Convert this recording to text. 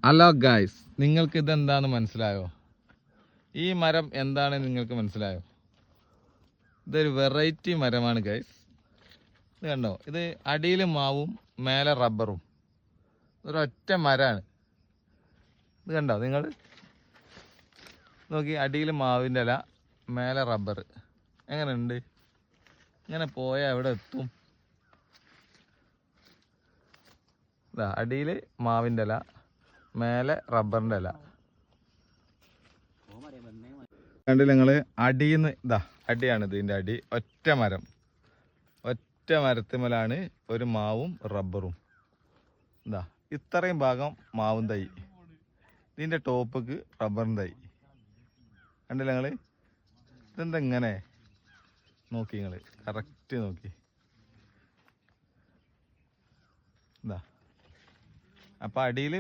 Hello guys, നിങ്ങൾക്ക് ഇതെന്താന്ന് മനസ്സിലായോ? ഈ മരം എന്താണ് നിങ്ങൾക്ക് മനസ്സിലായോ? ഇതൊരു വെറൈറ്റി മരമാണ് ഗായ്സ്. ഇത് കണ്ടോ, ഇത് അടിയിൽ മാവും മേലെ റബ്ബറും, ഒരൊറ്റ മരമാണ്. ഇത് കണ്ടോ നിങ്ങൾ നോക്കി, അടിയിൽ മാവിൻ്റെ ഇല, മേലെ റബ്ബർ. എങ്ങനെയുണ്ട്? ഇങ്ങനെ പോയാൽ എവിടെ എത്തും? ഇതാ അടിയിൽ മാവിൻ്റെ ഇല, മേലെ റബ്ബറിൻ്റെ ഇല. കണ്ടില്ല നിങ്ങള്? അടിയിന്ന് ഇതാ അടിയാണ്, ഇതിൻ്റെ അടി. ഒറ്റ മരത്തിന്മേലാണ് ഒരു മാവും റബ്ബറും. ഇതാ ഇത്രയും ഭാഗം മാവും തൈ, ഇതിൻ്റെ ടോപ്പിക്ക് റബ്ബറും തൈ. കണ്ടില്ല നിങ്ങള്? ഇതെന്താ ഇങ്ങനെ? നോക്കി നിങ്ങള് കറക്റ്റ് നോക്കി. ഇതാ അപ്പൊ അടിയിൽ